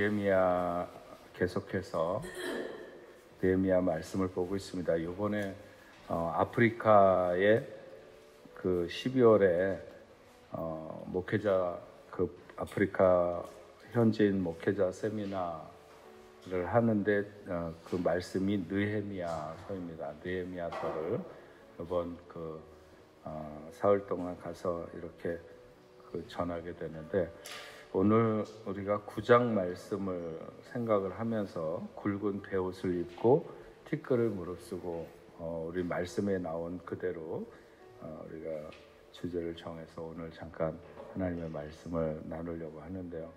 느헤미야 계속해서 느헤미야 말씀을 보고 있습니다. 이번에 아프리카에 그 12월에 목회자 아프리카 현지인 목회자 세미나를 하는데 그 말씀이 느헤미야서입니다. 느헤미야서를 이번 사흘 동안 가서 이렇게 전하게 되는데, 오늘 우리가 9장 말씀을 생각을 하면서 굵은 베옷을 입고 티끌을 무릅쓰고 우리 말씀에 나온 그대로 우리가 주제를 정해서 오늘 잠깐 하나님의 말씀을 나누려고 하는데요.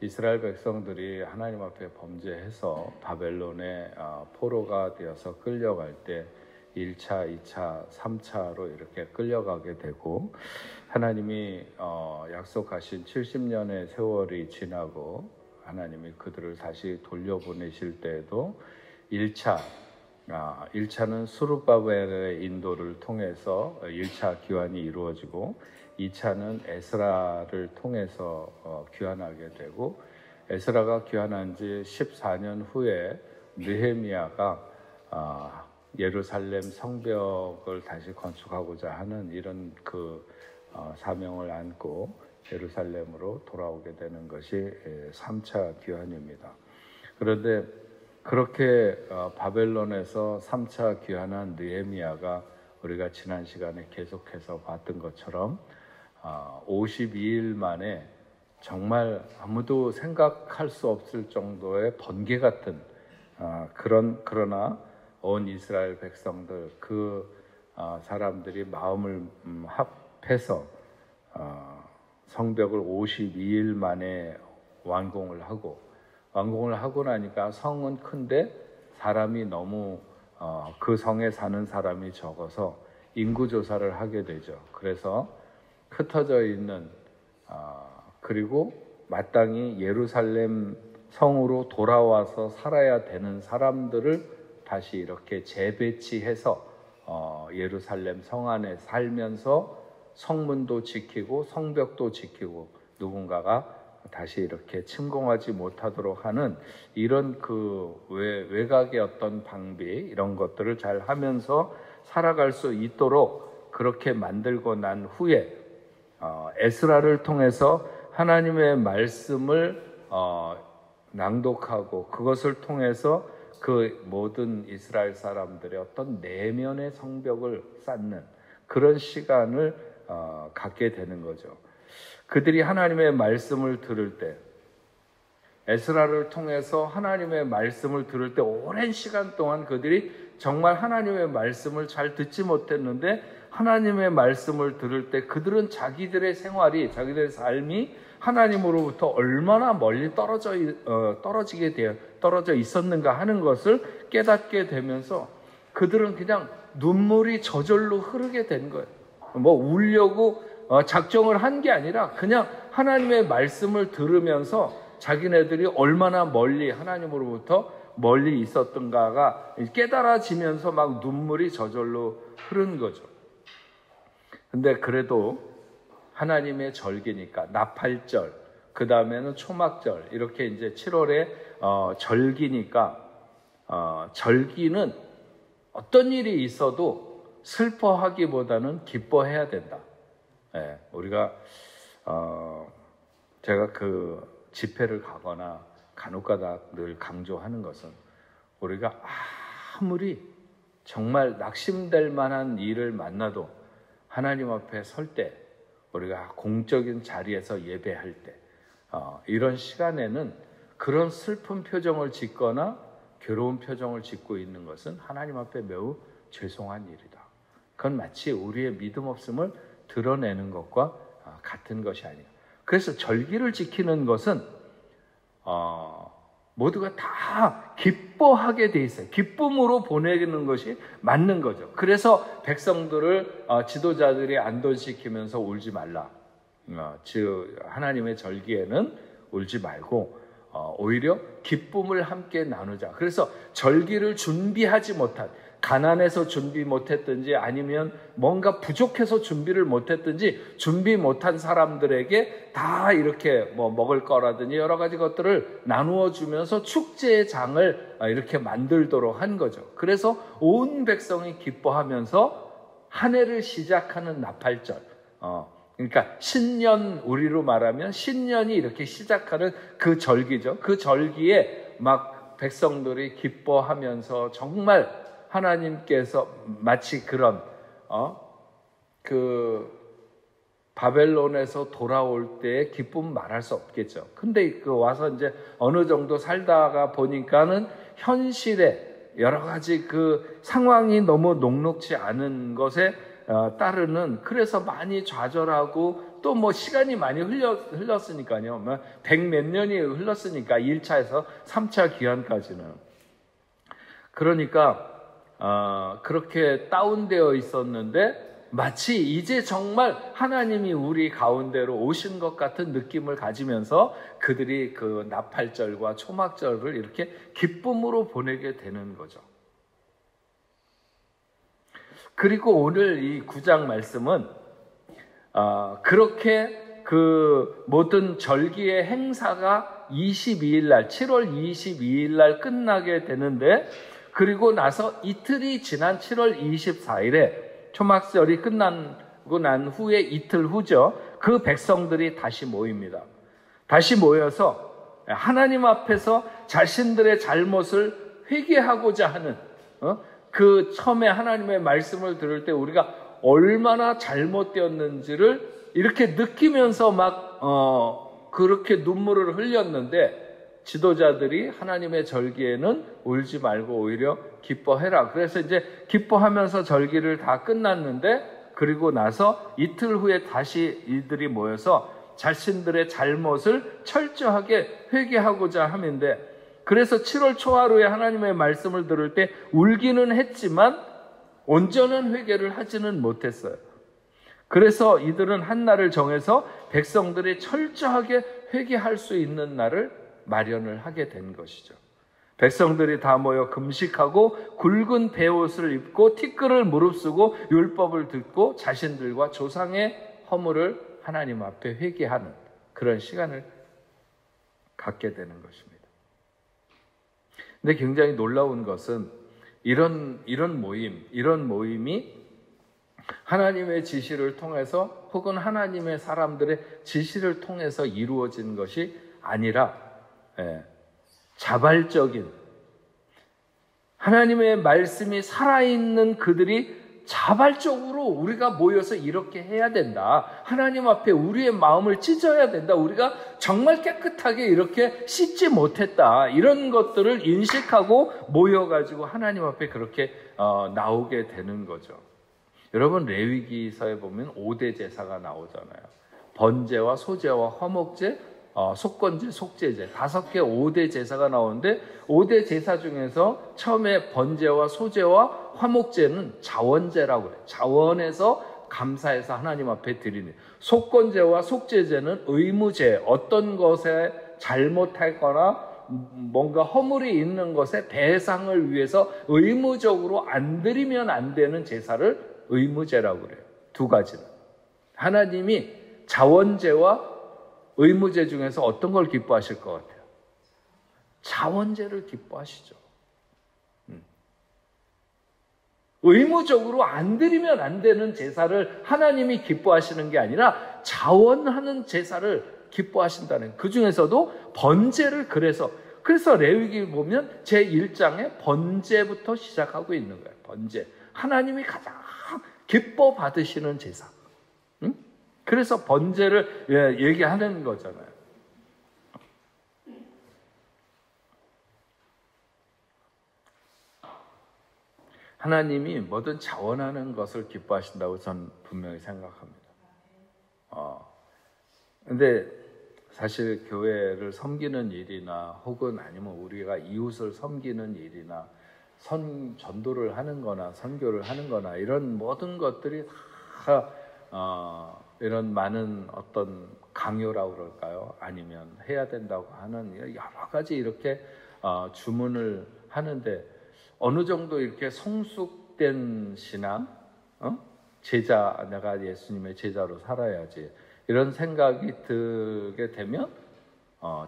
이스라엘 백성들이 하나님 앞에 범죄해서 바벨론의 포로가 되어서 끌려갈 때 1차, 2차, 3차로 이렇게 끌려가게 되고, 하나님이 약속하신 70년의 세월이 지나고 하나님이 그들을 다시 돌려보내실 때에도 1차는 스룹바벨의 인도를 통해서 1차 귀환이 이루어지고, 2차는 에스라를 통해서 귀환하게 되고, 에스라가 귀환한 지 14년 후에 느헤미야가 예루살렘 성벽을 다시 건축하고자 하는 이런 사명을 안고 예루살렘으로 돌아오게 되는 것이 3차 귀환입니다. 그런데 그렇게 바벨론에서 3차 귀환한 느헤미야가 우리가 지난 시간에 계속해서 봤던 것처럼 52일 만에 정말 아무도 생각할 수 없을 정도의 번개 같은 그러나 온 이스라엘 백성들, 사람들이 마음을 합해서 성벽을 52일 만에 완공을 하고 나니까 성은 큰데 사람이 너무 그 성에 사는 사람이 적어서 인구 조사를 하게 되죠. 그래서 흩어져 있는 그리고 마땅히 예루살렘 성으로 돌아와서 살아야 되는 사람들을 다시 이렇게 재배치해서 예루살렘 성 안에 살면서 성문도 지키고 성벽도 지키고 누군가가 다시 이렇게 침공하지 못하도록 하는 이런 외곽의 어떤 방비, 이런 것들을 잘 하면서 살아갈 수 있도록 그렇게 만들고 난 후에 에스라를 통해서 하나님의 말씀을 낭독하고 그것을 통해서 그 모든 이스라엘 사람들의 어떤 내면의 성벽을 쌓는 그런 시간을 갖게 되는 거죠. 그들이 하나님의 말씀을 들을 때, 에스라를 통해서 하나님의 말씀을 들을 때 오랜 시간 동안 그들이 정말 하나님의 말씀을 잘 듣지 못했는데, 하나님의 말씀을 들을 때 그들은 자기들의 생활이, 자기들의 삶이 하나님으로부터 얼마나 멀리 떨어져 있었는가 하는 것을 깨닫게 되면서 그들은 그냥 눈물이 저절로 흐르게 된 거예요. 울려고 작정을 한 게 아니라 그냥 하나님의 말씀을 들으면서 자기네들이 얼마나 멀리 하나님으로부터 멀리 있었던가가 깨달아지면서 막 눈물이 저절로 흐른 거죠. 근데 그래도 하나님의 절기니까 나팔절, 그 다음에는 초막절, 이렇게 이제 7월에 절기니까 절기는 어떤 일이 있어도 슬퍼하기보다는 기뻐해야 된다. 우리가 제가 집회를 가거나 간혹가다 늘 강조하는 것은, 우리가 아무리 정말 낙심될 만한 일을 만나도 하나님 앞에 설 때, 우리가 공적인 자리에서 예배할 때, 이런 시간에는 그런 슬픈 표정을 짓거나 괴로운 표정을 짓고 있는 것은 하나님 앞에 매우 죄송한 일이다. 그건 마치 우리의 믿음 없음을 드러내는 것과 같은 것이 아니에요. 그래서 절기를 지키는 것은 모두가 다 기뻐하게 돼 있어요. 기쁨으로 보내는 것이 맞는 거죠. 그래서 백성들을 지도자들이 안돈시키면서 울지 말라. 즉 하나님의 절기에는 울지 말고 오히려 기쁨을 함께 나누자. 그래서 절기를 준비하지 못한, 가난해서 준비 못했든지 아니면 뭔가 부족해서 준비를 못했든지 준비 못한 사람들에게 다 이렇게 뭐 먹을 거라든지 여러 가지 것들을 나누어 주면서 축제의 장을 이렇게 만들도록 한 거죠. 그래서 온 백성이 기뻐하면서 한 해를 시작하는 나팔절, 그러니까 신년, 우리로 말하면 신년이 이렇게 시작하는 그 절기죠. 그 절기에 막 백성들이 기뻐하면서 정말 하나님께서 마치 그런 그 바벨론에서 돌아올 때의 기쁨 말할 수 없겠죠. 근데 그 와서 이제 어느 정도 살다가 보니까는 현실에 여러 가지 그 상황이 너무 녹록지 않은 것에 따르는, 그래서 많이 좌절하고 또 뭐 시간이 많이 흘렀으니까요. 100몇 년이 흘렀으니까 1차에서 3차 기한까지는. 그러니까 그렇게 다운되어 있었는데 마치 이제 정말 하나님이 우리 가운데로 오신 것 같은 느낌을 가지면서 그들이 그 나팔절과 초막절을 이렇게 기쁨으로 보내게 되는 거죠. 그리고 오늘 이 9장 말씀은 그렇게 그 모든 절기의 행사가 22일 날, 7월 22일 날 끝나게 되는데, 그리고 나서 이틀이 지난 7월 24일에 초막절이 끝나고 난 후에 이틀 후죠. 그 백성들이 다시 모입니다. 다시 모여서 하나님 앞에서 자신들의 잘못을 회개하고자 하는, 그 처음에 하나님의 말씀을 들을 때 우리가 얼마나 잘못되었는지를 이렇게 느끼면서 막 그렇게 눈물을 흘렸는데, 지도자들이 하나님의 절기에는 울지 말고 오히려 기뻐해라. 그래서 이제 기뻐하면서 절기를 다 끝났는데, 그리고 나서 이틀 후에 다시 이들이 모여서 자신들의 잘못을 철저하게 회개하고자 함인데, 그래서 7월 초하루에 하나님의 말씀을 들을 때 울기는 했지만 온전한 회개를 하지는 못했어요. 그래서 이들은 한 날을 정해서 백성들이 철저하게 회개할 수 있는 날을 마련을 하게 된 것이죠. 백성들이 다 모여 금식하고 굵은 베옷을 입고 티끌을 무릅쓰고 율법을 듣고 자신들과 조상의 허물을 하나님 앞에 회개하는 그런 시간을 갖게 되는 것입니다. 근데 굉장히 놀라운 것은 이런 모임이 하나님의 지시를 통해서 혹은 하나님의 사람들의 지시를 통해서 이루어진 것이 아니라 자발적인, 하나님의 말씀이 살아있는 그들이 자발적으로 우리가 모여서 이렇게 해야 된다, 하나님 앞에 우리의 마음을 찢어야 된다, 우리가 정말 깨끗하게 이렇게 씻지 못했다, 이런 것들을 인식하고 모여가지고 하나님 앞에 그렇게 나오게 되는 거죠. 여러분, 레위기서에 보면 5대 제사가 나오잖아요. 번제와 소제와 화목제, 속건제, 속죄제, 5개 5대 제사가 나오는데, 5대 제사 중에서 처음에 번제와 소제와 화목제는 자원제라고 해요. 자원에서 감사해서 하나님 앞에 드리는. 속건제와 속죄제는 의무제, 어떤 것에 잘못했거나 뭔가 허물이 있는 것에 배상을 위해서 의무적으로 안 드리면 안 되는 제사를 의무제라고 그래요. 두 가지는. 하나님이 자원제와 의무제 중에서 어떤 걸 기뻐하실 것 같아요? 자원제를 기뻐하시죠. 의무적으로 안 드리면 안 되는 제사를 하나님이 기뻐하시는 게 아니라 자원하는 제사를 기뻐하신다는, 그 중에서도 번제를 그래서 레위기 보면 제1장에 번제부터 시작하고 있는 거예요. 번제. 하나님이 가장 기뻐 받으시는 제사. 그래서 번제를 얘기하는 거잖아요. 하나님이 뭐든 자원하는 것을 기뻐하신다고 저는 분명히 생각합니다. 근데 사실 교회를 섬기는 일이나 혹은 아니면 우리가 이웃을 섬기는 일이나 전도를 하는 거나 선교를 하는 거나 이런 모든 것들이 다 이런 많은 어떤 강요라고 그럴까요? 아니면 해야 된다고 하는 여러 가지 이렇게 주문을 하는데 어느 정도 이렇게 성숙된 신앙, 제자, 내가 예수님의 제자로 살아야지, 이런 생각이 들게 되면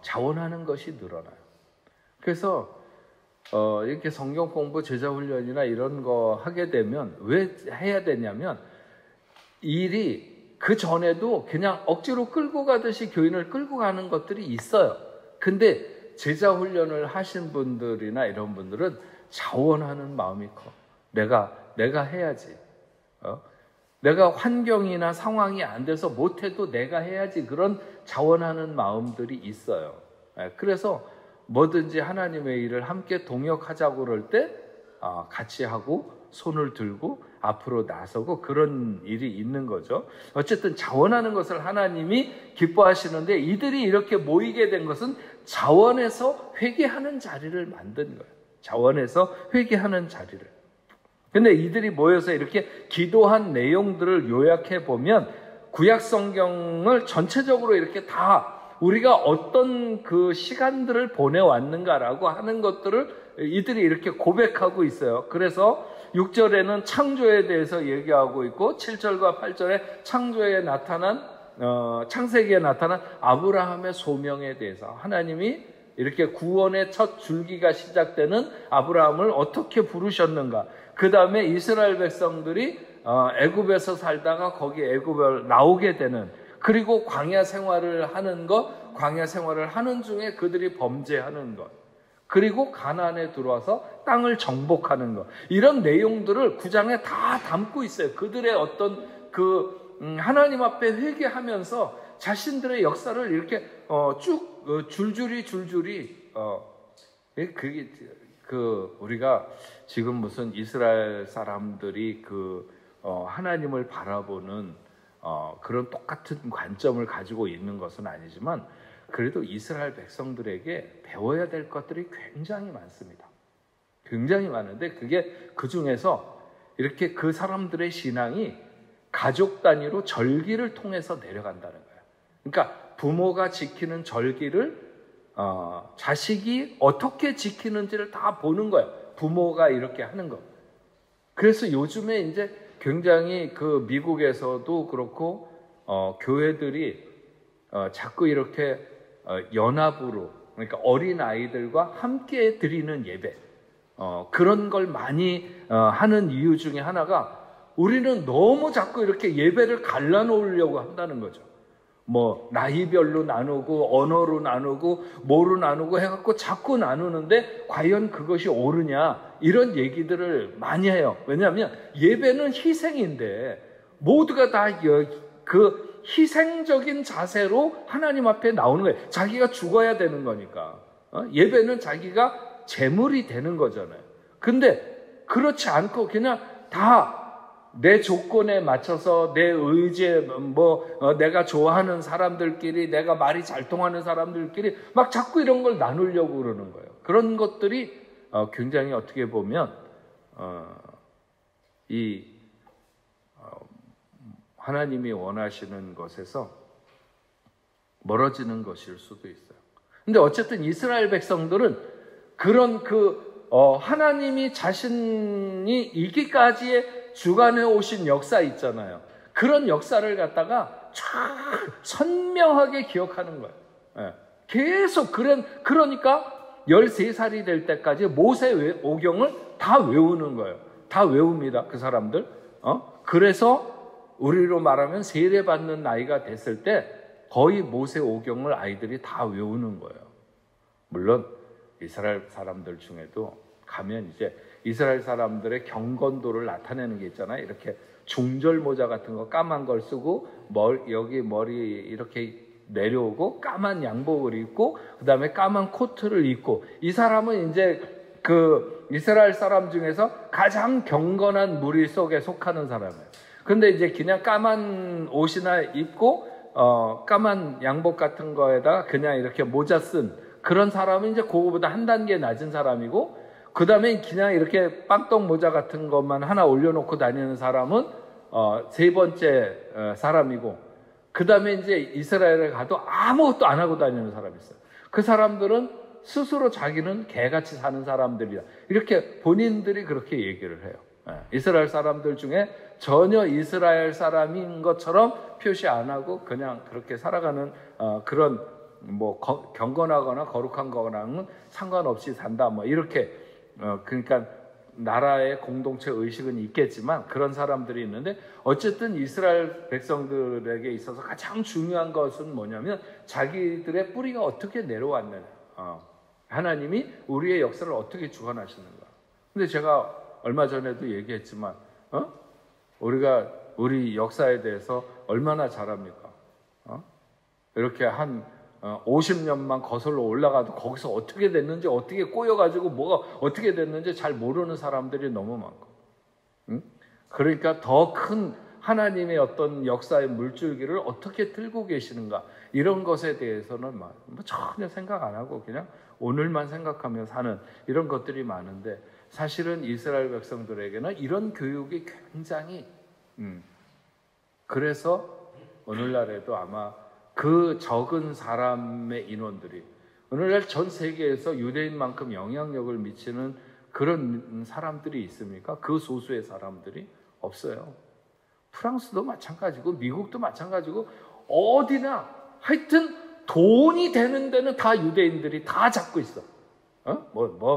자원하는 것이 늘어나요. 그래서 이렇게 성경 공부, 제자 훈련이나 이런 거 하게 되면 왜 해야 되냐면, 일이 그 전에도 그냥 억지로 끌고 가듯이 교인을 끌고 가는 것들이 있어요. 근데 제자 훈련을 하신 분들이나 이런 분들은 자원하는 마음이 커. 내가 해야지. 내가 환경이나 상황이 안 돼서 못해도 내가 해야지. 그런 자원하는 마음들이 있어요. 그래서 뭐든지 하나님의 일을 함께 동역하자고 그럴 때 같이 하고 손을 들고 앞으로 나서고 그런 일이 있는 거죠. 어쨌든 자원하는 것을 하나님이 기뻐하시는데, 이들이 이렇게 모이게 된 것은 자원해서 회개하는 자리를 만든 거예요. 자원해서 회개하는 자리를. 근데 이들이 모여서 이렇게 기도한 내용들을 요약해 보면, 구약 성경을 전체적으로 이렇게 다 우리가 어떤 그 시간들을 보내왔는가라고 하는 것들을 이들이 이렇게 고백하고 있어요. 그래서 6절에는 창조에 대해서 얘기하고 있고, 7절과 8절에 창조에 나타난 창세기에 나타난 아브라함의 소명에 대해서, 하나님이 이렇게 구원의 첫 줄기가 시작되는 아브라함을 어떻게 부르셨는가, 그 다음에 이스라엘 백성들이 애굽에서 살다가 거기 애굽을 나오게 되는, 그리고 광야 생활을 하는 것, 광야 생활을 하는 중에 그들이 범죄하는 것, 그리고 가나안에 들어와서 땅을 정복하는 것, 이런 내용들을 9장에 다 담고 있어요. 그들의 어떤 하나님 앞에 회개하면서 자신들의 역사를 이렇게 쭉 줄줄이 그게 우리가 지금 무슨 이스라엘 사람들이 하나님을 바라보는 그런 똑같은 관점을 가지고 있는 것은 아니지만, 그래도 이스라엘 백성들에게 배워야 될 것들이 굉장히 많습니다. 굉장히 많은데, 그게 그 중에서 이렇게 그 사람들의 신앙이 가족 단위로 절기를 통해서 내려간다는 거예요. 그러니까 부모가 지키는 절기를 자식이 어떻게 지키는지를 다 보는 거예요. 부모가 이렇게 하는 거. 그래서 요즘에 이제 굉장히 미국에서도 그렇고 교회들이 자꾸 이렇게 연합으로, 그러니까 어린 아이들과 함께 드리는 예배, 그런 걸 많이 하는 이유 중에 하나가, 우리는 너무 자꾸 이렇게 예배를 갈라놓으려고 한다는 거죠. 뭐 나이별로 나누고 언어로 나누고 뭐로 나누고 해갖고 자꾸 나누는데 과연 그것이 옳으냐, 이런 얘기들을 많이 해요. 왜냐하면 예배는 희생인데, 모두가 다 희생적인 자세로 하나님 앞에 나오는 거예요. 자기가 죽어야 되는 거니까. 예배는 자기가 제물이 되는 거잖아요. 근데 그렇지 않고 그냥 다 내 조건에 맞춰서 내 의지에 내가 좋아하는 사람들끼리, 내가 말이 잘 통하는 사람들끼리 막 자꾸 이런 걸 나누려고 그러는 거예요. 그런 것들이 굉장히 어떻게 보면 하나님이 원하시는 것에서 멀어지는 것일 수도 있어요. 근데 어쨌든 이스라엘 백성들은 그런 하나님이 자신이 이기까지의 주관해 오신 역사 있잖아요. 그런 역사를 갖다가 쫙 선명하게 기억하는 거예요. 예. 계속 그러니까 13살이 될 때까지 모세 오경을 다 외우는 거예요. 다 외웁니다. 그 사람들. 그래서 우리로 말하면 세례받는 나이가 됐을 때 거의 모세 오경을 아이들이 다 외우는 거예요. 물론 이스라엘 사람들 중에도 가면 이제 이스라엘 사람들의 경건도를 나타내는 게 있잖아요. 이렇게 중절 모자 같은 거 까만 걸 쓰고 여기 머리 이렇게 내려오고 까만 양복을 입고 그다음에 까만 코트를 입고, 이 사람은 이제 이스라엘 사람 중에서 가장 경건한 무리 속에 속하는 사람이에요. 근데 이제 그냥 까만 옷이나 입고 까만 양복 같은 거에다가 그냥 이렇게 모자 쓴 그런 사람은 이제 그거보다 한 단계 낮은 사람이고, 그 다음에 그냥 이렇게 빵떡 모자 같은 것만 하나 올려놓고 다니는 사람은 세 번째 사람이고, 그 다음에 이제 이스라엘에 가도 아무것도 안 하고 다니는 사람이 있어요. 그 사람들은 스스로 자기는 개같이 사는 사람들이다. 이렇게 본인들이 그렇게 얘기를 해요. 이스라엘 사람들 중에 전혀 이스라엘 사람인 것처럼 표시 안 하고 그냥 그렇게 살아가는 그런 뭐 경건하거나 거룩한 거랑은 상관없이 산다. 뭐 이렇게 그러니까 나라의 공동체 의식은 있겠지만 그런 사람들이 있는데 어쨌든 이스라엘 백성들에게 있어서 가장 중요한 것은 뭐냐면 자기들의 뿌리가 어떻게 내려왔느냐. 하나님이 우리의 역사를 어떻게 주관하시는가. 근데 제가 얼마 전에도 얘기했지만 우리가 우리 역사에 대해서 얼마나 잘합니까? 이렇게 한 50년만 거슬러 올라가도 거기서 어떻게 됐는지, 어떻게 꼬여가지고 뭐가 어떻게 됐는지 잘 모르는 사람들이 너무 많고, 그러니까 더 큰 하나님의 어떤 역사의 물줄기를 어떻게 들고 계시는가, 이런 것에 대해서는 뭐 전혀 생각 안 하고 그냥 오늘만 생각하며 사는 이런 것들이 많은데, 사실은 이스라엘 백성들에게는 이런 교육이 굉장히 그래서 오늘날에도 아마 그 적은 사람의 인원들이 오늘날 전 세계에서 유대인만큼 영향력을 미치는 그런 사람들이 있습니까? 그 소수의 사람들이 없어요. 프랑스도 마찬가지고 미국도 마찬가지고 어디나 하여튼 돈이 되는 데는 다 유대인들이 다 잡고 있어.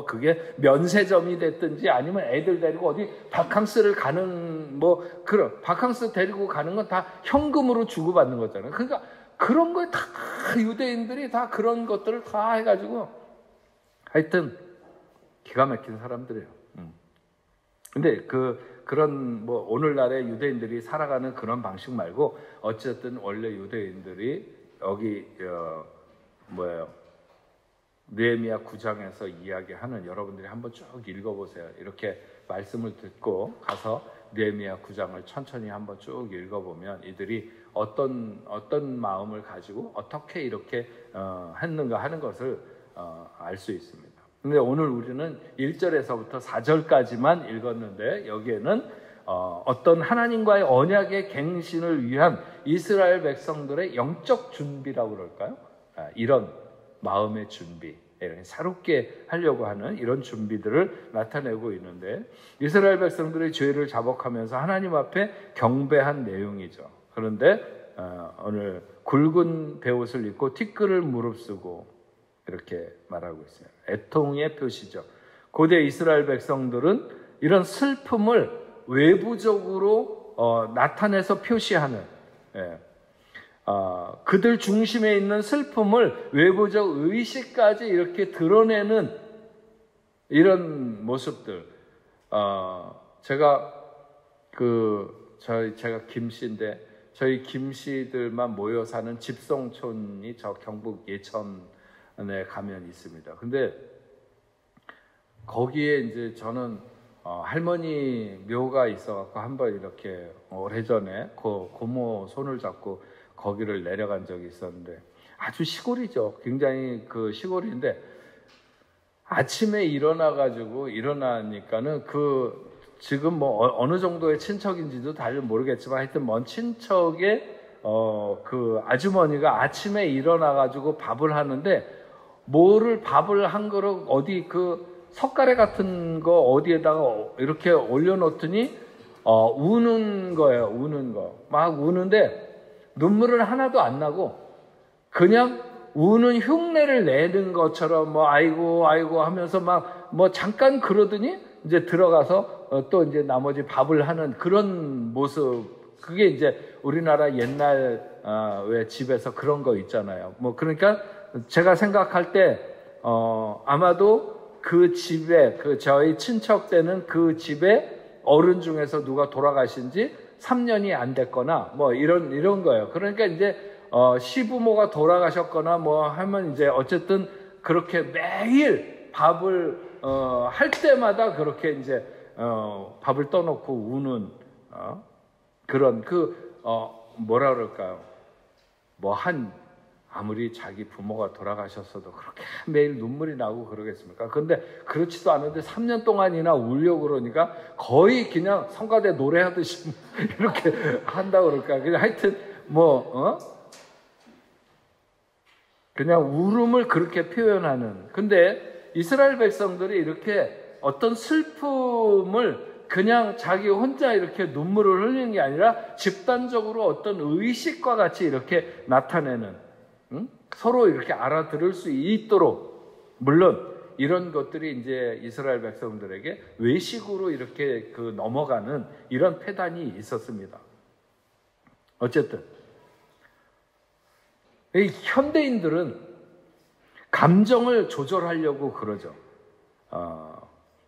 그게 면세점이 됐든지 아니면 애들 데리고 어디 바캉스를 가는 그런 바캉스 데리고 가는 건 다 현금으로 주고받는 거잖아요. 그러니까 그런 거에 다 유대인들이 다 그런 것들을 다 해가지고 하여튼 기가 막힌 사람들이에요. 근데 그런 오늘날의 유대인들이 살아가는 그런 방식 말고 어쨌든 원래 유대인들이 여기 느헤미야 9장에서 이야기하는, 여러분들이 한번 쭉 읽어보세요. 이렇게 말씀을 듣고 가서 느헤미야 9장을 천천히 한번 쭉 읽어보면 이들이 어떤 마음을 가지고 어떻게 이렇게 했는가 하는 것을 알 수 있습니다. 근데 오늘 우리는 1절에서부터 4절까지만 읽었는데 여기에는 어떤 하나님과의 언약의 갱신을 위한 이스라엘 백성들의 영적 준비라고 그럴까요? 이런 마음의 준비, 새롭게 하려고 하는 이런 준비들을 나타내고 있는데, 이스라엘 백성들의 죄를 자복하면서 하나님 앞에 경배한 내용이죠. 그런데 오늘 굵은 베옷을 입고 티끌을 무릅쓰고 이렇게 말하고 있어요. 애통의 표시죠. 고대 이스라엘 백성들은 이런 슬픔을 외부적으로 나타내서 표시하는, 그들 중심에 있는 슬픔을 외부적 의식까지 이렇게 드러내는 이런 모습들. 제가 김씨인데 저희 김씨들만 모여 사는 집성촌이 저 경북 예천에 가면 있습니다. 근데 거기에 이제 저는 할머니 묘가 있어갖고 한번 이렇게 오래전에 고모 손을 잡고 거기를 내려간 적이 있었는데, 아주 시골이죠. 굉장히 시골인데 아침에 일어나니까는 지금 어느 정도의 친척인지도 잘 모르겠지만 하여튼 먼 친척의 아주머니가 아침에 일어나가지고 밥을 하는데 밥을 한 그릇 어디 석가래 같은 거 어디에다가 이렇게 올려놓더니 우는 거예요. 우는 거. 막 우는데 눈물은 하나도 안 나고 그냥 우는 흉내를 내는 것처럼 아이고 하면서 잠깐 그러더니 이제 들어가서 또 이제 나머지 밥을 하는 그런 모습. 그게 이제 우리나라 옛날 왜 집에서 그런 거 있잖아요. 그러니까 제가 생각할 때 아마도 그 집에 저희 친척 때는 그 집에 어른 중에서 누가 돌아가신 지 3년이 안 됐거나 이런 거예요. 그러니까 이제 시부모가 돌아가셨거나 하면 이제 어쨌든 그렇게 매일 밥을 할 때마다 그렇게 이제 밥을 떠놓고 우는 그런 뭐라 그럴까요? 아무리 자기 부모가 돌아가셨어도 그렇게 매일 눈물이 나고 그러겠습니까? 그런데 그렇지도 않은데 3년 동안이나 울려고 그러니까 거의 그냥 성가대 노래하듯이 이렇게 한다고 그럴까? 그냥 하여튼 그냥 울음을 그렇게 표현하는. 근데 이스라엘 백성들이 이렇게 어떤 슬픔을 그냥 자기 혼자 이렇게 눈물을 흘리는 게 아니라 집단적으로 어떤 의식과 같이 이렇게 나타내는, 서로 이렇게 알아들을 수 있도록, 물론 이런 것들이 이제 이스라엘 백성들에게 외식으로 이렇게 넘어가는 이런 패단이 있었습니다. 어쨌든 이 현대인들은 감정을 조절하려고 그러죠.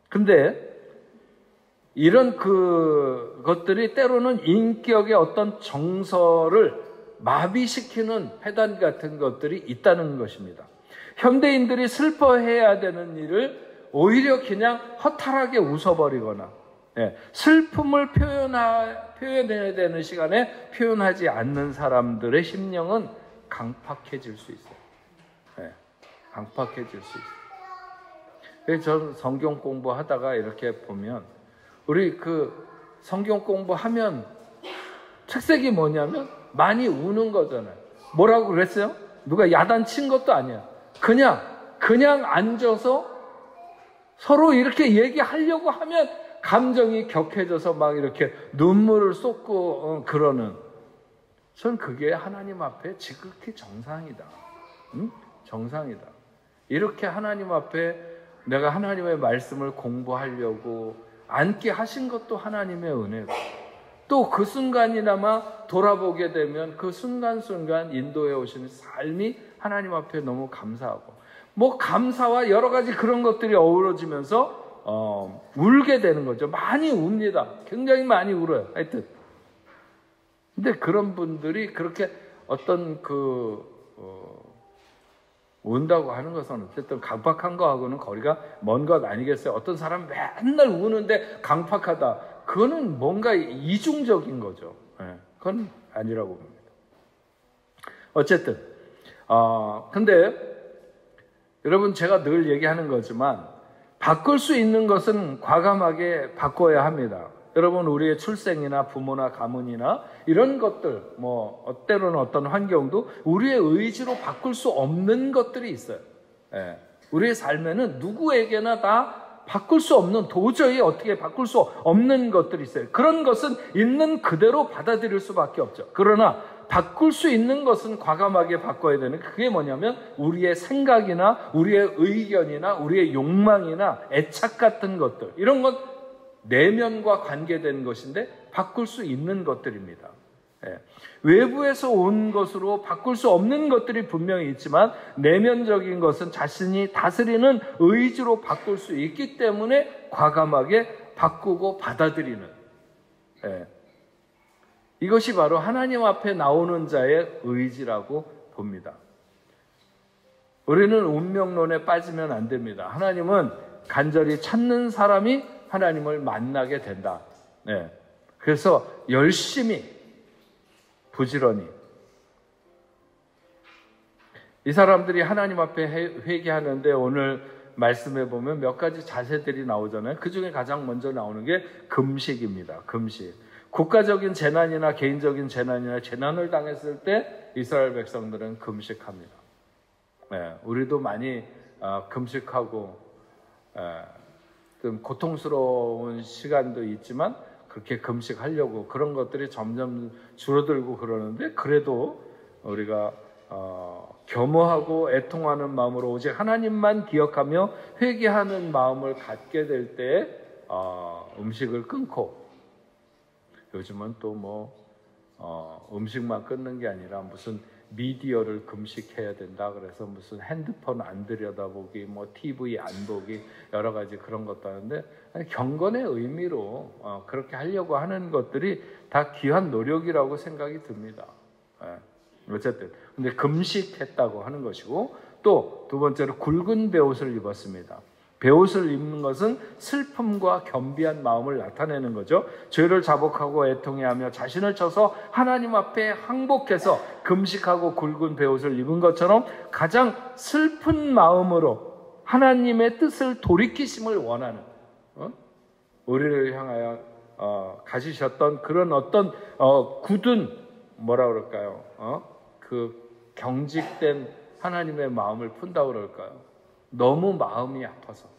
근데 이런 것들이 때로는 인격의 어떤 정서를 마비시키는 패단 같은 것들이 있다는 것입니다. 현대인들이 슬퍼해야 되는 일을 오히려 그냥 허탈하게 웃어버리거나, 슬픔을 표현해야 되는 시간에 표현하지 않는 사람들의 심령은 강팍해질 수 있어요. 강팍해질 수 있어요. 그래서 저는 성경 공부하다가 이렇게 보면, 우리 성경 공부하면 특색이 뭐냐면 많이 우는 거잖아요. 뭐라고 그랬어요? 누가 야단친 것도 아니야. 그냥 앉아서 서로 이렇게 얘기하려고 하면 감정이 격해져서 막 이렇게 눈물을 쏟고 그러는. 전 그게 하나님 앞에 지극히 정상이다. 정상이다. 이렇게 하나님 앞에 내가 하나님의 말씀을 공부하려고 앉게 하신 것도 하나님의 은혜고, 또 그 순간이나마 돌아보게 되면 그 순간순간 인도해 오시는 삶이 하나님 앞에 너무 감사하고, 감사와 여러 가지 그런 것들이 어우러지면서 울게 되는 거죠. 많이 웁니다. 굉장히 많이 울어요. 하여튼. 근데 그런 분들이 그렇게 어떤 운다고 하는 것은 어쨌든 강팍한 거하고는 거리가 먼 것 아니겠어요? 어떤 사람 맨날 우는데 강팍하다. 그거는 뭔가 이중적인 거죠. 그건 아니라고 봅니다. 어쨌든, 근데 여러분, 제가 늘 얘기하는 거지만 바꿀 수 있는 것은 과감하게 바꿔야 합니다. 여러분, 우리의 출생이나 부모나 가문이나 이런 것들, 때로는 어떤 환경도 우리의 의지로 바꿀 수 없는 것들이 있어요. 우리의 삶에는 누구에게나 다 바꿀 수 없는, 도저히 어떻게 바꿀 수 없는 것들이 있어요. 그런 것은 있는 그대로 받아들일 수밖에 없죠. 그러나 바꿀 수 있는 것은 과감하게 바꿔야 되는, 그게 뭐냐면 우리의 생각이나 우리의 의견이나 우리의 욕망이나 애착 같은 것들, 이런 것 내면과 관계된 것인데 바꿀 수 있는 것들입니다. 외부에서 온 것으로 바꿀 수 없는 것들이 분명히 있지만 내면적인 것은 자신이 다스리는 의지로 바꿀 수 있기 때문에 과감하게 바꾸고 받아들이는, 이것이 바로 하나님 앞에 나오는 자의 의지라고 봅니다. 우리는 운명론에 빠지면 안 됩니다. 하나님은 간절히 찾는 사람이 하나님을 만나게 된다. 그래서 열심히, 부지런히. 이 사람들이 하나님 앞에 회개하는데 오늘 말씀해 보면 몇 가지 자세들이 나오잖아요. 그 중에 가장 먼저 나오는 게 금식입니다. 금식. 국가적인 재난이나 개인적인 재난을 당했을 때 이스라엘 백성들은 금식합니다. 우리도 많이 금식하고 좀 고통스러운 시간도 있지만 그렇게 금식하려고 그런 것들이 점점 줄어들고 그러는데, 그래도 우리가 겸허하고 애통하는 마음으로 오직 하나님만 기억하며 회개하는 마음을 갖게 될 때 음식을 끊고, 요즘은 또 음식만 끊는 게 아니라 무슨 미디어를 금식해야 된다 그래서 무슨 핸드폰 안 들여다보기, TV 안 보기, 여러 가지 그런 것도 하는데, 경건의 의미로 그렇게 하려고 하는 것들이 다 귀한 노력이라고 생각이 듭니다. 어쨌든 근데 금식했다고 하는 것이고, 또 두 번째로 굵은 베옷을 입었습니다. 베옷을 입는 것은 슬픔과 겸비한 마음을 나타내는 거죠. 죄를 자복하고 애통해하며 자신을 쳐서 하나님 앞에 항복해서 금식하고 굵은 베옷을 입은 것처럼 가장 슬픈 마음으로 하나님의 뜻을 돌이키심을 원하는, 우리를 향하여 가지셨던 그런 어떤 굳은, 뭐라 그럴까요? 그 경직된 하나님의 마음을 푼다고 그럴까요? 너무 마음이 아파서.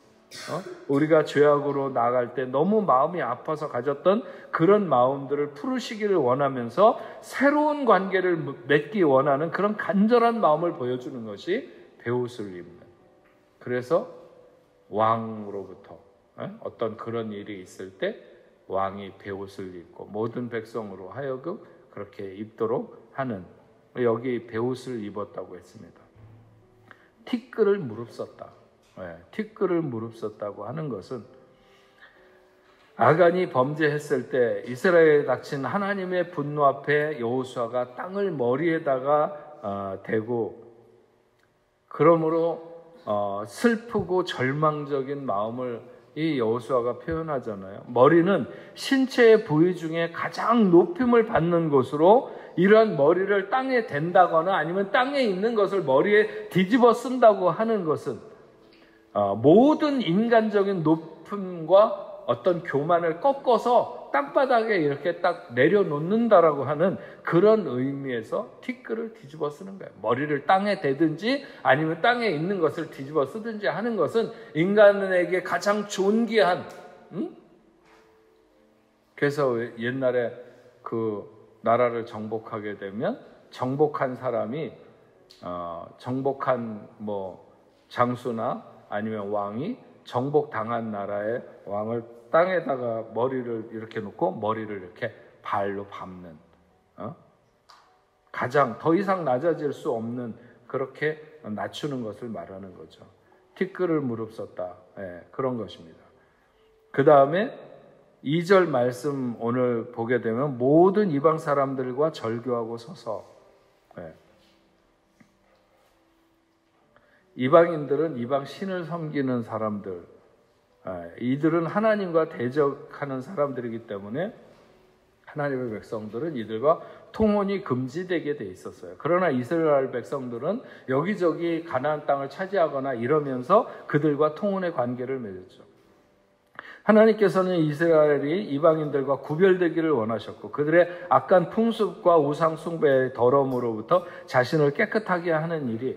우리가 죄악으로 나아갈 때 너무 마음이 아파서 가졌던 그런 마음들을 풀으시기를 원하면서 새로운 관계를 맺기 원하는 그런 간절한 마음을 보여주는 것이 베옷을 입는. 그래서 왕으로부터 어떤 그런 일이 있을 때 왕이 베옷을 입고 모든 백성으로 하여금 그렇게 입도록 하는, 여기 베옷을 입었다고 했습니다. 티끌을 무릅썼다. 티끌을 무릅썼다고 하는 것은 아간이 범죄했을 때 이스라엘에 닥친 하나님의 분노 앞에 여호수아가 땅을 머리에다가 대고, 그러므로 슬프고 절망적인 마음을 이 여호수아가 표현하잖아요. 머리는 신체의 부위 중에 가장 높임을 받는 곳으로, 이러한 머리를 땅에 댄다거나 아니면 땅에 있는 것을 머리에 뒤집어 쓴다고 하는 것은 모든 인간적인 높음과 어떤 교만을 꺾어서 땅바닥에 이렇게 딱 내려놓는다라고 하는 그런 의미에서 티끌을 뒤집어 쓰는 거예요. 머리를 땅에 대든지 아니면 땅에 있는 것을 뒤집어 쓰든지 하는 것은 인간에게 가장 존귀한, 그래서 옛날에 그 나라를 정복하게 되면 정복한 사람이 정복한 장수나 아니면 왕이 정복당한 나라의 왕을 땅에다가 머리를 이렇게 놓고 머리를 이렇게 발로 밟는, 가장 더 이상 낮아질 수 없는, 그렇게 낮추는 것을 말하는 거죠. 티끌을 무릅썼다. 그런 것입니다. 그 다음에 2절 말씀 오늘 보게 되면 모든 이방 사람들과 절교하고 서서, 이방인들은 이방 신을 섬기는 사람들, 이들은 하나님과 대적하는 사람들이기 때문에 하나님의 백성들은 이들과 통혼이 금지되게 돼 있었어요. 그러나 이스라엘 백성들은 여기저기 가나안 땅을 차지하거나 이러면서 그들과 통혼의 관계를 맺었죠. 하나님께서는 이스라엘이 이방인들과 구별되기를 원하셨고 그들의 악한 풍습과 우상 숭배의 더러움으로부터 자신을 깨끗하게 하는 일이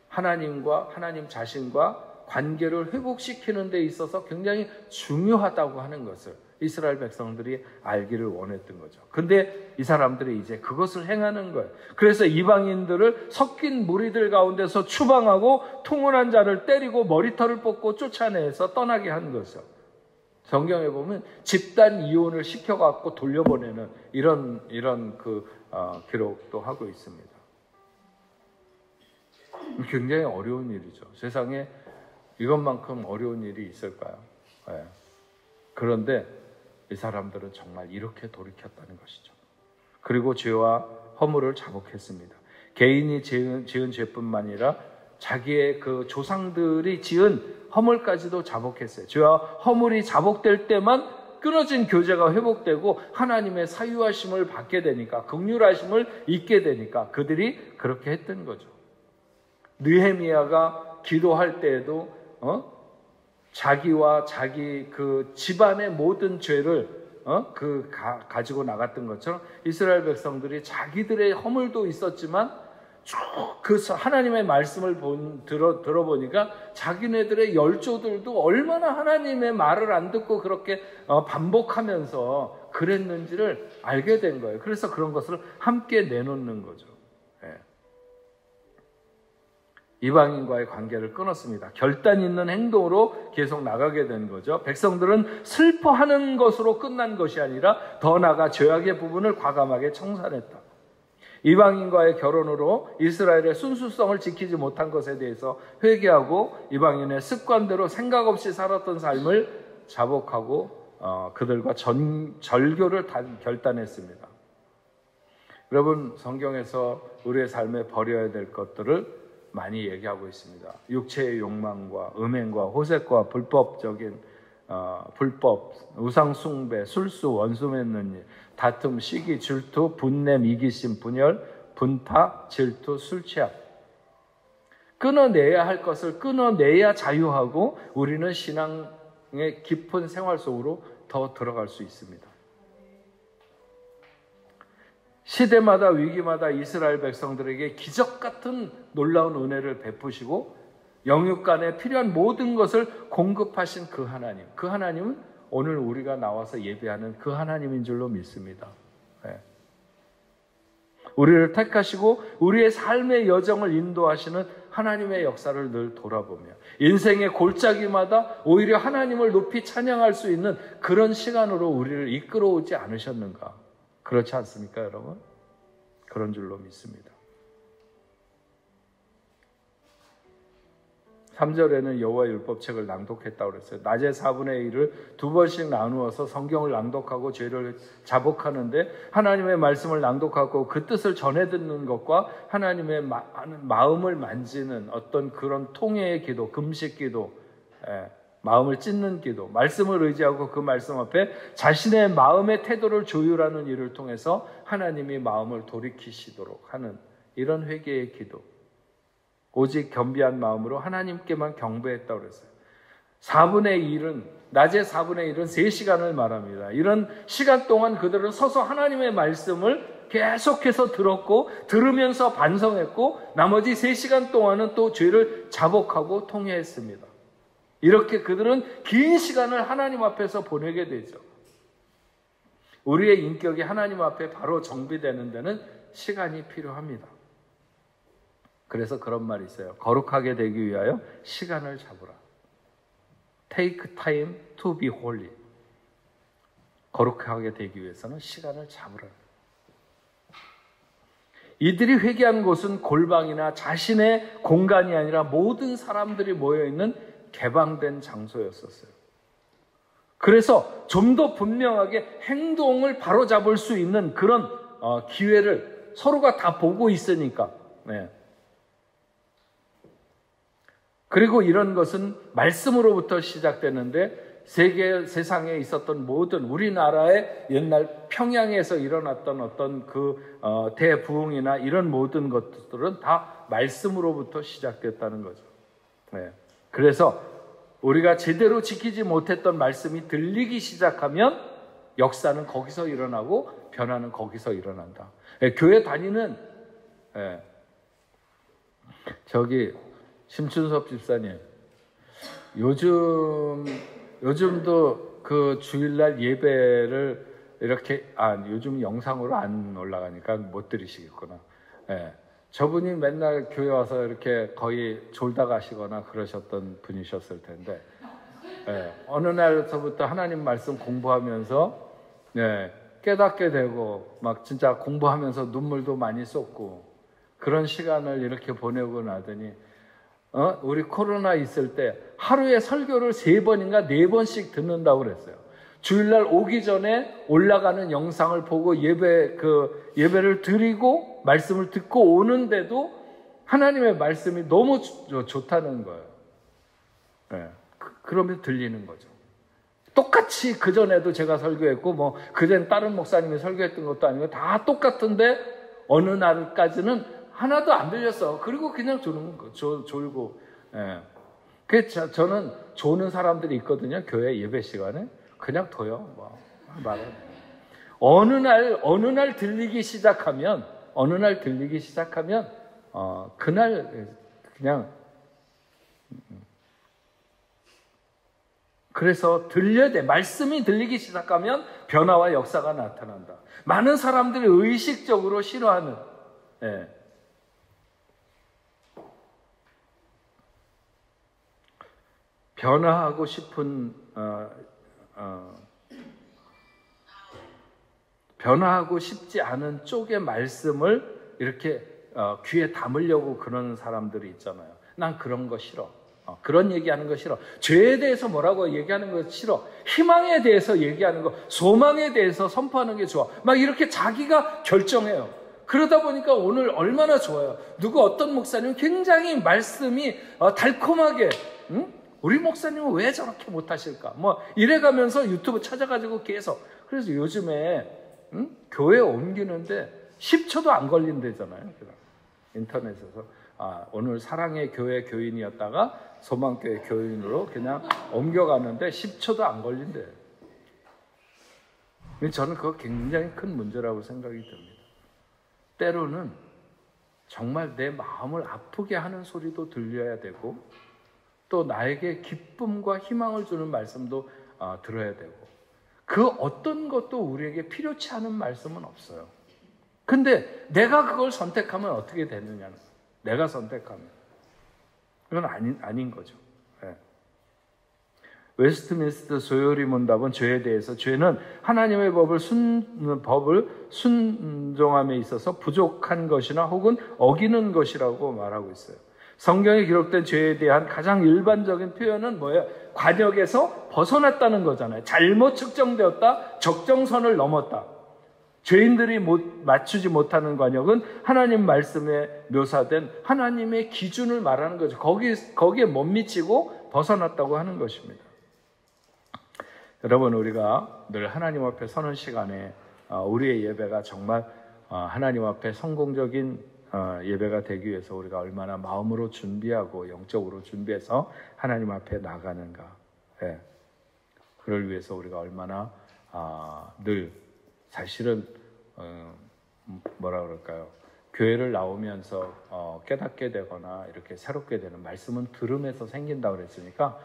하나님과 하나님 자신과 관계를 회복시키는 데 있어서 굉장히 중요하다고 하는 것을 이스라엘 백성들이 알기를 원했던 거죠. 근데 이 사람들이 이제 그것을 행하는 거예요. 그래서 이방인들을 섞인 무리들 가운데서 추방하고 통혼한 자를 때리고 머리털을 뽑고 쫓아내서 떠나게 한 거죠. 성경에 보면 집단 이혼을 시켜갖고 돌려보내는 이런 기록도 하고 있습니다. 굉장히 어려운 일이죠. 세상에 이것만큼 어려운 일이 있을까요? 그런데 이 사람들은 정말 이렇게 돌이켰다는 것이죠. 그리고 죄와 허물을 자복했습니다. 개인이 지은 죄뿐만 아니라 자기의 그 조상들이 지은 허물까지도 자복했어요. 죄와 허물이 자복될 때만 끊어진 교제가 회복되고 하나님의 사유하심을 받게 되니까, 긍휼하심을 잊게 되니까 그들이 그렇게 했던 거죠. 느헤미야가 기도할 때에도 자기와 자기 그 집안의 모든 죄를 가지고 나갔던 것처럼 이스라엘 백성들이 자기들의 허물도 있었지만 쭉 그 하나님의 말씀을 들어보니까 자기네들의 열조들도 얼마나 하나님의 말을 안 듣고 그렇게 반복하면서 그랬는지를 알게 된 거예요. 그래서 그런 것을 함께 내놓는 거죠. 이방인과의 관계를 끊었습니다. 결단 있는 행동으로 계속 나가게 된 거죠. 백성들은 슬퍼하는 것으로 끝난 것이 아니라 더 나아가 죄악의 부분을 과감하게 청산했다. 이방인과의 결혼으로 이스라엘의 순수성을 지키지 못한 것에 대해서 회개하고 이방인의 습관대로 생각 없이 살았던 삶을 자복하고 그들과 절교를 결단했습니다. 여러분, 성경에서 우리의 삶에 버려야 될 것들을 많이 얘기하고 있습니다. 육체의 욕망과 음행과 호색과 불법적인 불법, 우상 숭배, 술수, 원수 맺는 일, 다툼, 시기, 질투, 분냄, 이기심, 분열, 분파, 질투, 술 취함. 끊어내야 할 것을 끊어내야 자유하고 우리는 신앙의 깊은 생활 속으로 더 들어갈 수 있습니다. 시대마다 위기마다 이스라엘 백성들에게 기적 같은 놀라운 은혜를 베푸시고 영육간에 필요한 모든 것을 공급하신 그 하나님, 그 하나님은 오늘 우리가 나와서 예배하는 그 하나님인 줄로 믿습니다. 네. 우리를 택하시고 우리의 삶의 여정을 인도하시는 하나님의 역사를 늘 돌아보며 인생의 골짜기마다 오히려 하나님을 높이 찬양할 수 있는 그런 시간으로 우리를 이끌어오지 않으셨는가? 그렇지 않습니까, 여러분? 그런 줄로 믿습니다. 3절에는 여호와 율법책을 낭독했다고 그랬어요. 낮에 4분의 1을 2번씩 나누어서 성경을 낭독하고 죄를 자복하는데 하나님의 말씀을 낭독하고 그 뜻을 전해 듣는 것과 하나님의 마음을 만지는 어떤 그런 통회의 기도, 금식 기도, 마음을 찢는 기도, 말씀을 의지하고 그 말씀 앞에 자신의 마음의 태도를 조율하는 일을 통해서 하나님이 마음을 돌이키시도록 하는 이런 회개의 기도, 오직 겸비한 마음으로 하나님께만 경배했다고 그랬어요. 4분의 1은, 낮에 4분의 1은 3시간을 말합니다. 이런 시간 동안 그들은 서서 하나님의 말씀을 계속해서 들었고 들으면서 반성했고 나머지 3시간 동안은 또 죄를 자복하고 통회했습니다. 이렇게 그들은 긴 시간을 하나님 앞에서 보내게 되죠. 우리의 인격이 하나님 앞에 바로 정비되는 데는 시간이 필요합니다. 그래서 그런 말이 있어요. 거룩하게 되기 위하여 시간을 잡으라. Take time to be holy. 거룩하게 되기 위해서는 시간을 잡으라. 이들이 회개한 곳은 골방이나 자신의 공간이 아니라 모든 사람들이 모여있는 개방된 장소였었어요. 그래서 좀 더 분명하게 행동을 바로잡을 수 있는 그런 기회를 서로가 다 보고 있으니까. 네. 그리고 이런 것은 말씀으로부터 시작되는데 세상에 있었던 모든 우리나라의 옛날 평양에서 일어났던 어떤 대부흥이나 이런 모든 것들은 다 말씀으로부터 시작됐다는 거죠. 네. 그래서 우리가 제대로 지키지 못했던 말씀이 들리기 시작하면 역사는 거기서 일어나고 변화는 거기서 일어난다. 네. 교회 다니는 심춘섭 집사님, 요즘도 그 주일날 예배를 이렇게, 요즘 영상으로 안 올라가니까 못 들으시겠구나. 예. 저분이 맨날 교회 와서 이렇게 거의 졸다 가시거나 그러셨던 분이셨을 텐데, 예. 어느 날서부터 하나님 말씀 공부하면서, 깨닫게 되고, 막 진짜 공부하면서 눈물도 많이 쏟고, 그런 시간을 이렇게 보내고 나더니, 우리 코로나 있을 때 하루에 설교를 3번인가 4번씩 듣는다고 그랬어요. 주일날 오기 전에 올라가는 영상을 보고 예배를 드리고 말씀을 듣고 오는데도 하나님의 말씀이 너무 좋다는 거예요. 네. 그러면 들리는 거죠. 똑같이 그전에도 제가 설교했고 그전 다른 목사님이 설교했던 것도 아니고 다 똑같은데 어느 날까지는 하나도 안 들렸어. 그리고 그냥 졸고. 예. 그래서 저는 조는 사람들이 있거든요. 교회 예배 시간에. 그냥 둬요. 말은. 어느 날 들리기 시작하면, 그날 그냥, 그래서 들려야 돼. 말씀이 들리기 시작하면 변화와 역사가 나타난다. 많은 사람들이 의식적으로 싫어하는, 변화하고 싶은 변화하고 싶지 않은 쪽의 말씀을 이렇게 귀에 담으려고 그러는 사람들이 있잖아요. 난 그런 거 싫어. 그런 얘기하는 거 싫어. 죄에 대해서 뭐라고 얘기하는 거 싫어. 희망에 대해서 얘기하는 거, 소망에 대해서 선포하는 게 좋아. 막 이렇게 자기가 결정해요. 그러다 보니까 오늘 얼마나 좋아요. 어떤 목사님은 굉장히 말씀이 달콤하게, 우리 목사님은 왜 저렇게 못하실까? 이래가면서 유튜브 찾아가지고 계속. 그래서 요즘에, 교회 옮기는데 10초도 안 걸린대잖아요. 인터넷에서. 오늘 사랑의 교회 교인이었다가 소망교회 교인으로 그냥 옮겨가는데 10초도 안 걸린대요. 저는 그거 굉장히 큰 문제라고 생각이 듭니다. 때로는 정말 내 마음을 아프게 하는 소리도 들려야 되고, 또 나에게 기쁨과 희망을 주는 말씀도 들어야 되고, 그 어떤 것도 우리에게 필요치 않은 말씀은 없어요. 근데 내가 그걸 선택하면 어떻게 되느냐는 거예요. 내가 선택하면 그건 아닌 거죠. 네. 웨스트민스터 소요리 문답은 죄에 대해서, 죄는 하나님의 법을 순종함에 있어서 부족한 것이나 혹은 어기는 것이라고 말하고 있어요. 성경에 기록된 죄에 대한 가장 일반적인 표현은 뭐예요? 관역에서 벗어났다는 거잖아요. 잘못 측정되었다, 적정선을 넘었다. 죄인들이 맞추지 못하는 관역은 하나님 말씀에 묘사된 하나님의 기준을 말하는 거죠. 거기에 못 미치고 벗어났다고 하는 것입니다. 여러분, 우리가 늘 하나님 앞에 서는 시간에 우리의 예배가 정말 하나님 앞에 성공적인 예배가 되기 위해서 우리가 얼마나 마음으로 준비하고 영적으로 준비해서 하나님 앞에 나가는가. 예. 그걸 위해서 우리가 얼마나 늘 사실은 뭐라 그럴까요? 교회를 나오면서 깨닫게 되거나 이렇게 새롭게 되는 말씀은 들음에서 생긴다고 그랬으니까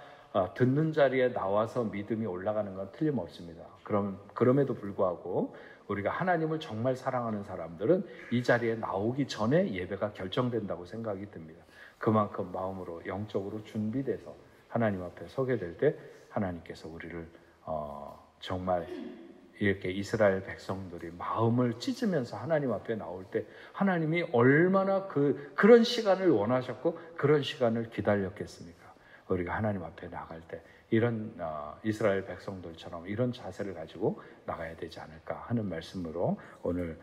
듣는 자리에 나와서 믿음이 올라가는 건 틀림없습니다. 그럼에도 불구하고 우리가 하나님을 정말 사랑하는 사람들은 이 자리에 나오기 전에 예배가 결정된다고 생각이 듭니다. 그만큼 마음으로 영적으로 준비돼서 하나님 앞에 서게 될 때 하나님께서 우리를 정말 이렇게 이스라엘 백성들이 마음을 찢으면서 하나님 앞에 나올 때 하나님이 얼마나 그런 시간을 원하셨고 그런 시간을 기다렸겠습니까? 우리가 하나님 앞에 나갈 때 이런 이스라엘 백성들처럼 이런 자세를 가지고 나가야 되지 않을까 하는 말씀으로 오늘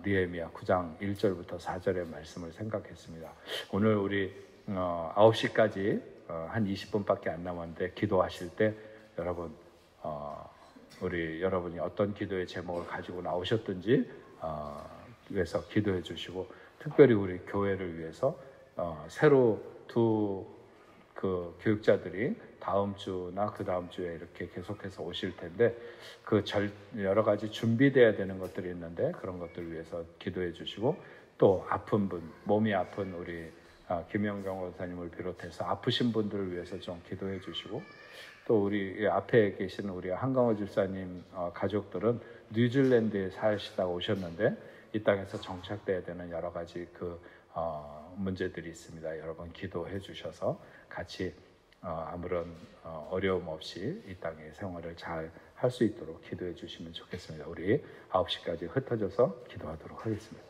느헤미야 9장 1절부터 4절의 말씀을 생각했습니다. 오늘 우리 9시까지 한 20분밖에 안 남았는데 기도하실 때 여러분 우리 여러분이 어떤 기도의 제목을 가지고 나오셨든지 위해서 기도해 주시고, 특별히 우리 교회를 위해서 새로 그 교육자들이 다음 주나 그 다음 주에 이렇게 계속해서 오실 텐데 여러 가지 준비돼야 되는 것들이 있는데 그런 것들을 위해서 기도해 주시고, 또 아픈 분, 몸이 아픈 우리 김영경 원사님을 비롯해서 아프신 분들을 위해서 좀 기도해 주시고, 또 우리 앞에 계신 우리 한강호 집사님 가족들은 뉴질랜드에 사시다가 오셨는데 이 땅에서 정착돼야 되는 여러 가지 문제들이 있습니다. 여러분 기도해 주셔서 같이 아무런 어려움 없이 이 땅의 생활을 잘 할 수 있도록 기도해 주시면 좋겠습니다. 우리 9시까지 흩어져서 기도하도록 하겠습니다.